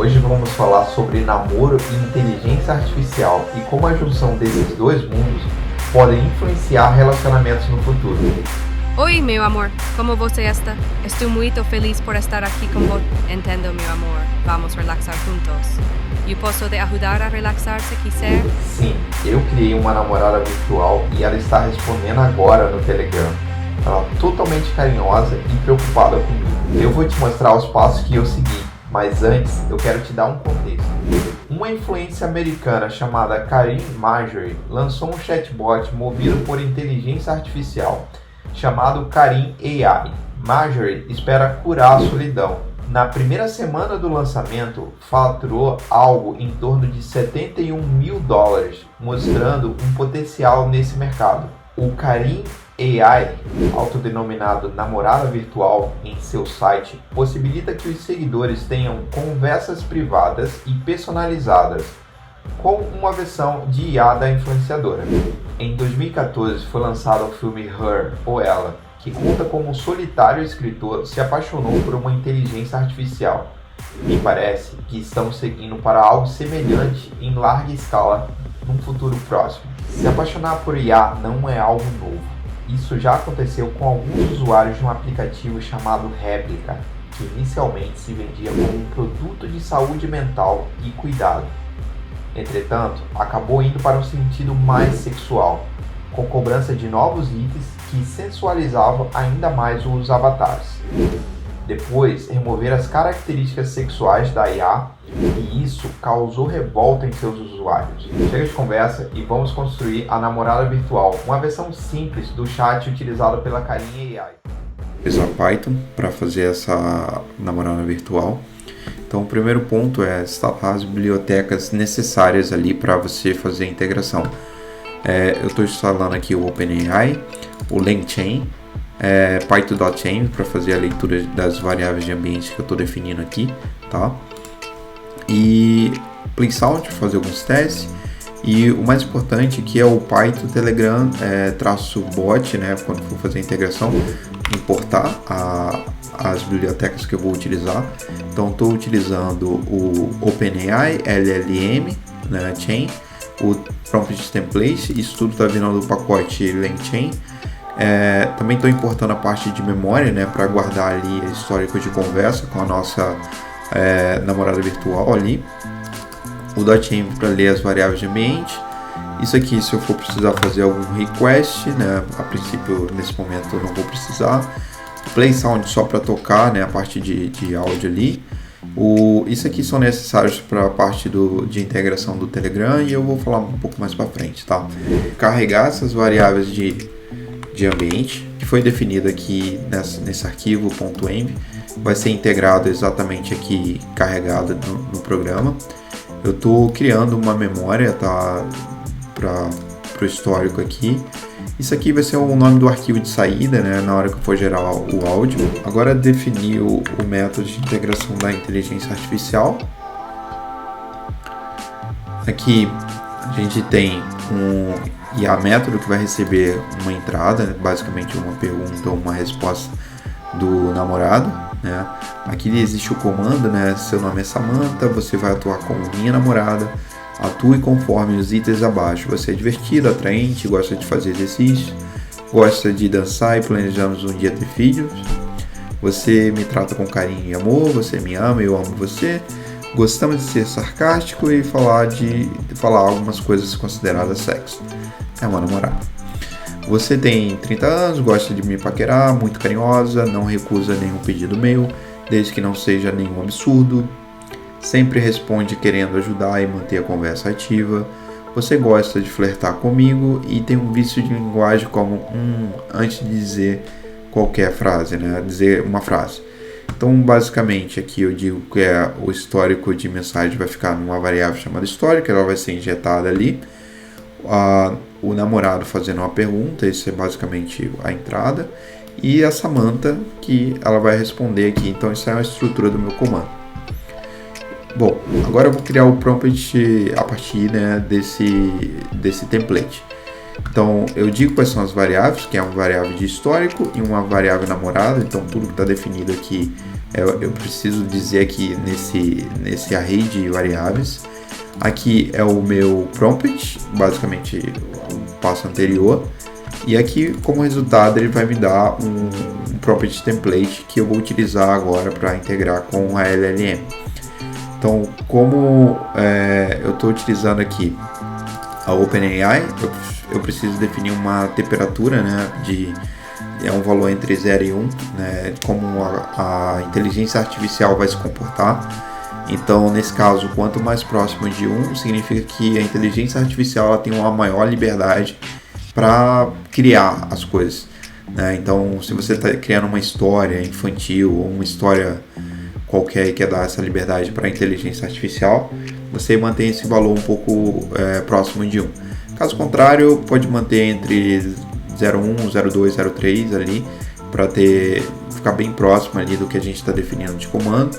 Hoje vamos falar sobre namoro e inteligência artificial e como a junção desses dois mundos podem influenciar relacionamentos no futuro. Oi, meu amor, como você está? Estou muito feliz por estar aqui com você. Entendo, meu amor. Vamos relaxar juntos. Eu posso te ajudar a relaxar se quiser? Sim, eu criei uma namorada virtual e ela está respondendo agora no Telegram. Ela é totalmente carinhosa e preocupada comigo. Eu vou te mostrar os passos que eu segui, mas antes eu quero te dar um contexto. Uma influência americana chamada Karim Marjorie lançou um chatbot movido por inteligência artificial, chamado Karim AI. Marjorie espera curar a solidão. Na primeira semana do lançamento, faturou algo em torno de $71 mil, mostrando um potencial nesse mercado. O Karim AI, autodenominado namorada virtual, em seu site, possibilita que os seguidores tenham conversas privadas e personalizadas, com uma versão de IA da influenciadora. Em 2014 foi lançado o filme Her, ou Ela, que conta como um solitário escritor se apaixonou por uma inteligência artificial. Me parece que estamos seguindo para algo semelhante em larga escala num futuro próximo. Se apaixonar por IA não é algo novo. Isso já aconteceu com alguns usuários de um aplicativo chamado Réplica, que inicialmente se vendia como um produto de saúde mental e cuidado. Entretanto, acabou indo para um sentido mais sexual, com cobrança de novos itens que sensualizavam ainda mais os avatares. Depois, remover as características sexuais da IA, e isso causou revolta em seus usuários. Chega de conversa e vamos construir a namorada virtual, uma versão simples do chat utilizado pela Karim AI. Usar Python para fazer essa namorada virtual. Então, o primeiro ponto é instalar as bibliotecas necessárias ali para você fazer a integração. Eu estou instalando aqui o OpenAI, o LangChain, Python.chain para fazer a leitura das variáveis de ambiente que eu estou definindo aqui, tá? E PlaySound para fazer alguns testes. E o mais importante que é o Python Telegram -bot, né? Quando for fazer a integração, importar as bibliotecas que eu vou utilizar. Então estou utilizando o OpenAI, LLM, né, Chain, o Prompt Template, isso tudo está vindo do pacote LangChain. Também estou importando a parte de memória, né, para guardar ali histórico de conversa com a nossa namorada virtual ali. O .chain para ler as variáveis de ambiente. Isso aqui, se eu for precisar fazer algum request, né, a princípio nesse momento eu não vou precisar. O Play Sound só para tocar, né, a parte de áudio ali. Isso aqui são necessários para a parte de integração do Telegram e eu vou falar um pouco mais para frente, tá? Carregar essas variáveis de ambiente, que foi definido aqui nesse arquivo .env, vai ser integrado exatamente aqui, carregado no programa. Eu estou criando uma memória, tá, para o histórico aqui. Isso aqui vai ser o nome do arquivo de saída, né, na hora que eu for gerar o áudio. Agora definir o método de integração da inteligência artificial. Aqui a gente tem um IA método que vai receber uma entrada, né, basicamente uma pergunta ou uma resposta do namorado, né. Aqui existe o comando, né, seu nome é Samantha, você vai atuar como minha namorada. Atue conforme os itens abaixo. Você é divertido, atraente, gosta de fazer exercício, gosta de dançar e planejamos um dia ter filhos. Você me trata com carinho e amor, você me ama, eu amo você. Gostamos de ser sarcástico e falar algumas coisas consideradas sexo. É uma namorada. Você tem 30 anos, gosta de me paquerar, muito carinhosa, não recusa nenhum pedido meu, desde que não seja nenhum absurdo. Sempre responde querendo ajudar e manter a conversa ativa. Você gosta de flertar comigo e tem um vício de linguagem como antes de dizer qualquer frase, né? Dizer uma frase. Então, basicamente, aqui eu digo que o histórico de mensagem vai ficar numa variável chamada histórico, ela vai ser injetada ali. O namorado fazendo uma pergunta, isso é basicamente a entrada. E a Samantha, que ela vai responder aqui. Então, isso é a estrutura do meu comando. Bom, agora eu vou criar o prompt a partir, né, desse template. Então, eu digo quais são as variáveis, que é uma variável de histórico e uma variável namorado. Então, tudo que está definido aqui eu preciso dizer aqui nesse array de variáveis. Aqui é o meu prompt, basicamente o passo anterior. E aqui, como resultado, ele vai me dar um prompt template que eu vou utilizar agora para integrar com a LLM. Então, como eu estou utilizando aqui a OpenAI, eu preciso definir uma temperatura, né, é um valor entre 0 e 1, né, como a inteligência artificial vai se comportar. Então, nesse caso, quanto mais próximo de 1, significa que a inteligência artificial ela tem uma maior liberdade para criar as coisas, né? Então, se você está criando uma história infantil ou uma história qualquer e quer dar essa liberdade para a inteligência artificial, você mantém esse valor um pouco próximo de 1. Caso contrário, pode manter entre 0,1, 0,2, 0,3 ali, para ficar bem próximo ali do que a gente está definindo de comando.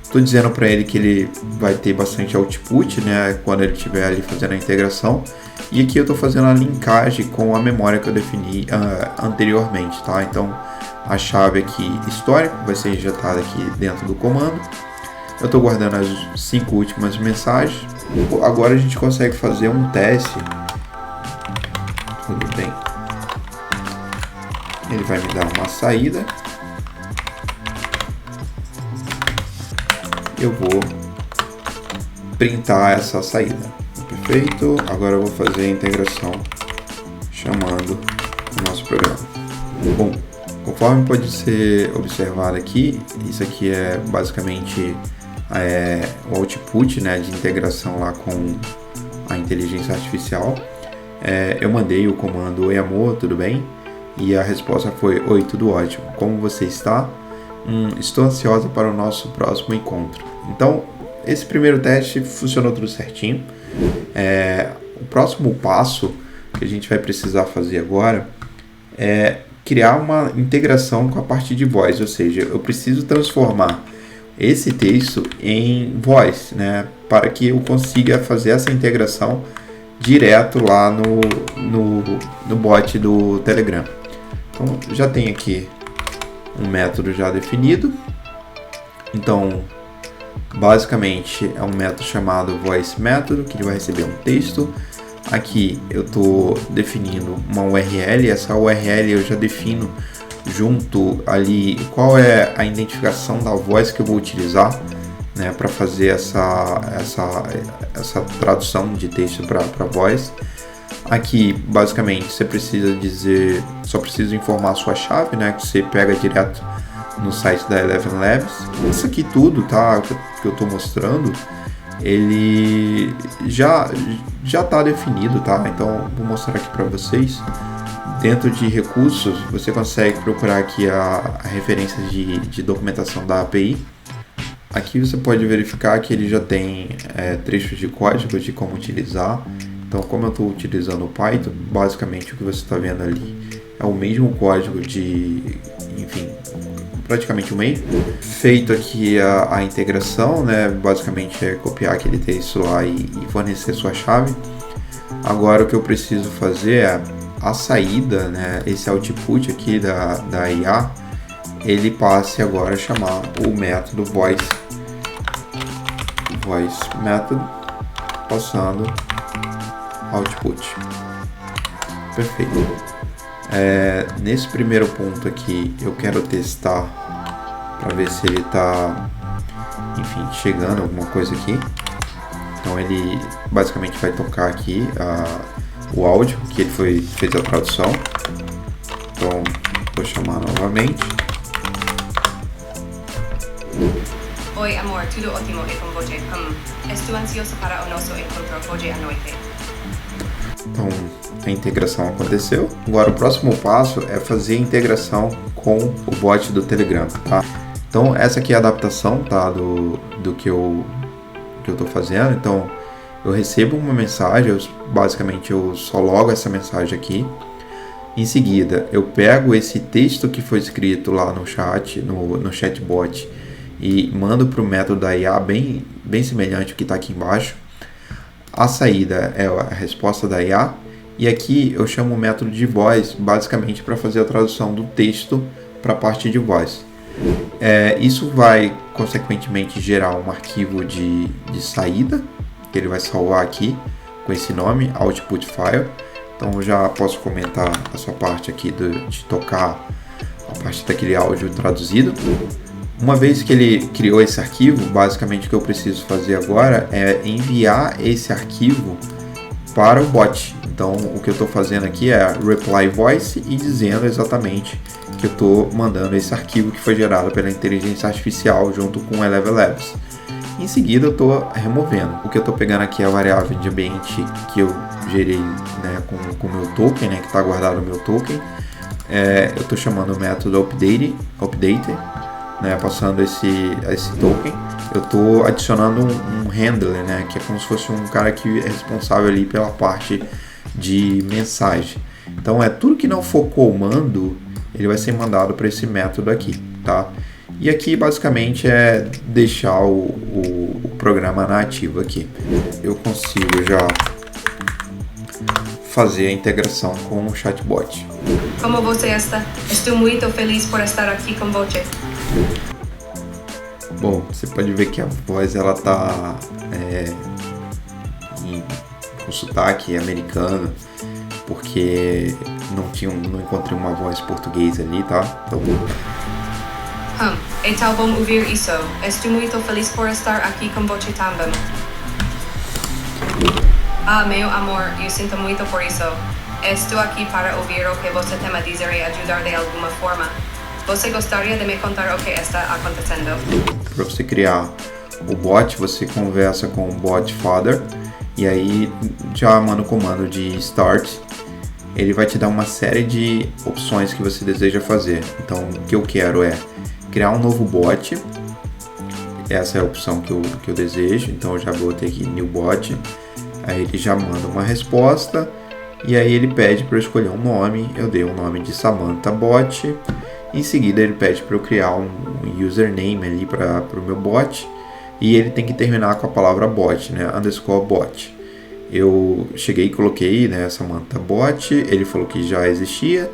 Estou dizendo para ele que ele vai ter bastante output, né, quando ele estiver ali fazendo a integração. E aqui eu estou fazendo a linkagem com a memória que eu defini anteriormente, tá? Então a chave aqui histórico vai ser injetada aqui dentro do comando. Eu estou guardando as 5 últimas mensagens. Agora a gente consegue fazer um teste. Tudo bem. Ele vai me dar uma saída. Eu vou printar essa saída. Perfeito. Agora eu vou fazer a integração chamando o nosso programa. Bom, conforme pode ser observado aqui, isso aqui é basicamente o output, né, de integração lá com a inteligência artificial. Eu mandei o comando "Oi amor, tudo bem?" E a resposta foi: "Oi, tudo ótimo. Como você está? Estou ansiosa para o nosso próximo encontro." Então, esse primeiro teste funcionou tudo certinho. O próximo passo que a gente vai precisar fazer agora é criar uma integração com a parte de voz, ou seja, eu preciso transformar esse texto em voz, né, para que eu consiga fazer essa integração direto lá no bot do Telegram. Então, já tem aqui um método já definido. Então, basicamente é um método chamado voice método, que ele vai receber um texto. Aqui eu estou definindo uma URL, essa URL eu já defino junto ali qual é a identificação da voz que eu vou utilizar, né, para fazer essa tradução de texto para voz. Aqui basicamente você precisa dizer, só precisa informar a sua chave, né, que você pega direto no site da Eleven Labs. Isso aqui tudo, tá, que eu estou mostrando, ele já está definido, tá? Então vou mostrar aqui para vocês. Dentro de recursos você consegue procurar aqui a referência de documentação da API. Aqui você pode verificar que ele já tem trechos de código de como utilizar. Então, como eu estou utilizando o Python, basicamente o que você está vendo ali é o mesmo código praticamente o meio. Feito aqui a integração, né? Basicamente é copiar aquele texto lá e fornecer sua chave. Agora o que eu preciso fazer é a saída, né? Esse output aqui da IA, ele passe agora a chamar o método voice method, passando output. Perfeito. Nesse primeiro ponto aqui eu quero testar para ver se ele está, chegando alguma coisa aqui. Então ele basicamente vai tocar aqui o áudio que ele fez a tradução. Então vou chamar novamente. Oi amor, tudo ótimo e com você? Estou ansioso para o nosso encontro hoje à noite. Então a integração aconteceu. Agora o próximo passo é fazer a integração com o bot do Telegram, tá? Então essa aqui é a adaptação, tá, do que eu estou fazendo. Então eu recebo uma mensagem, basicamente eu só logo essa mensagem aqui. Em seguida eu pego esse texto que foi escrito lá no chat, no chatbot, e mando para o método da IA bem semelhante ao que está aqui embaixo. A saída é a resposta da IA. E aqui eu chamo o método de voz, basicamente para fazer a tradução do texto para a parte de voz. Isso vai, consequentemente, gerar um arquivo de saída, que ele vai salvar aqui com esse nome, Output File. Então eu já posso comentar a sua parte aqui de tocar a parte daquele áudio traduzido. Uma vez que ele criou esse arquivo, basicamente o que eu preciso fazer agora é enviar esse arquivo para o bot. Então o que eu estou fazendo aqui é reply voice e dizendo exatamente que eu estou mandando esse arquivo que foi gerado pela inteligência artificial junto com o Eleven Labs. Em seguida eu estou removendo. O que eu estou pegando aqui é a variável de ambiente que eu gerei, né, com o meu token, né, que está guardado no meu token. Eu estou chamando o método update, né, passando esse token. Eu estou adicionando um handler, né, que é como se fosse um cara que é responsável ali pela parte de mensagem. Então tudo que não for comando, ele vai ser mandado para esse método aqui, tá? E aqui basicamente é deixar o programa nativo aqui. Eu consigo já fazer a integração com o chatbot. Como você está? Estou muito feliz por estar aqui com você. Bom, você pode ver que a voz ela tá com sotaque americano, porque não encontrei uma voz portuguesa ali, tá? Então, é tão bom ouvir isso. Estou muito feliz por estar aqui com você também. Meu amor, eu sinto muito por isso. Estou aqui para ouvir o que você tem a dizer e ajudar de alguma forma. Você gostaria de me contar o que está acontecendo? Para você criar o bot, você conversa com o bot father e aí já manda o comando de start. Ele vai te dar uma série de opções que você deseja fazer. Então, o que eu quero é criar um novo bot. Essa é a opção que eu desejo. Então, eu já botei aqui new bot. Aí ele já manda uma resposta e aí ele pede para eu escolher um nome. Eu dei o nome de Samantha Bot. Em seguida ele pede para eu criar um username ali para o meu bot e ele tem que terminar com a palavra bot, né? _ bot. Eu cheguei e coloquei, né, Samantha Bot. Ele falou que já existia,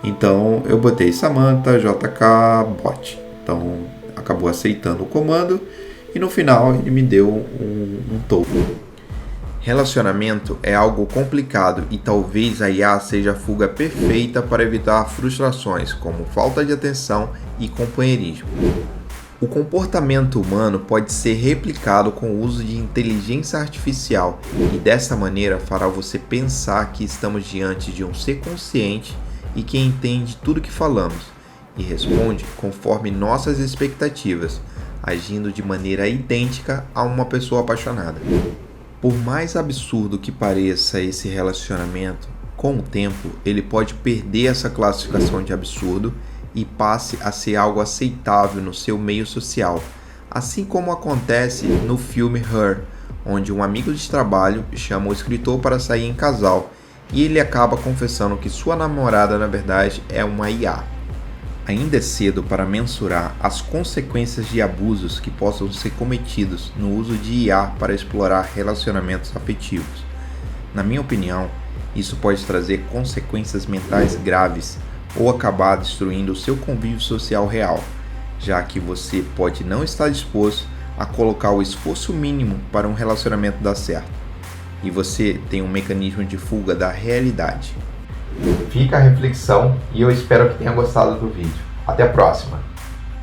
então eu botei Samantha JK Bot. Então acabou aceitando o comando e no final ele me deu um token. Relacionamento é algo complicado e talvez a IA seja a fuga perfeita para evitar frustrações como falta de atenção e companheirismo. O comportamento humano pode ser replicado com o uso de inteligência artificial e dessa maneira fará você pensar que estamos diante de um ser consciente e que entende tudo que falamos e responde conforme nossas expectativas, agindo de maneira idêntica a uma pessoa apaixonada. Por mais absurdo que pareça esse relacionamento, com o tempo ele pode perder essa classificação de absurdo e passe a ser algo aceitável no seu meio social, assim como acontece no filme Her, onde um amigo de trabalho chama o escritor para sair em casal e ele acaba confessando que sua namorada na verdade é uma IA. Ainda é cedo para mensurar as consequências de abusos que possam ser cometidos no uso de IA para explorar relacionamentos afetivos. Na minha opinião, isso pode trazer consequências mentais graves ou acabar destruindo o seu convívio social real, já que você pode não estar disposto a colocar o esforço mínimo para um relacionamento dar certo, e você tem um mecanismo de fuga da realidade. Fica a reflexão e eu espero que tenha gostado do vídeo. Até a próxima!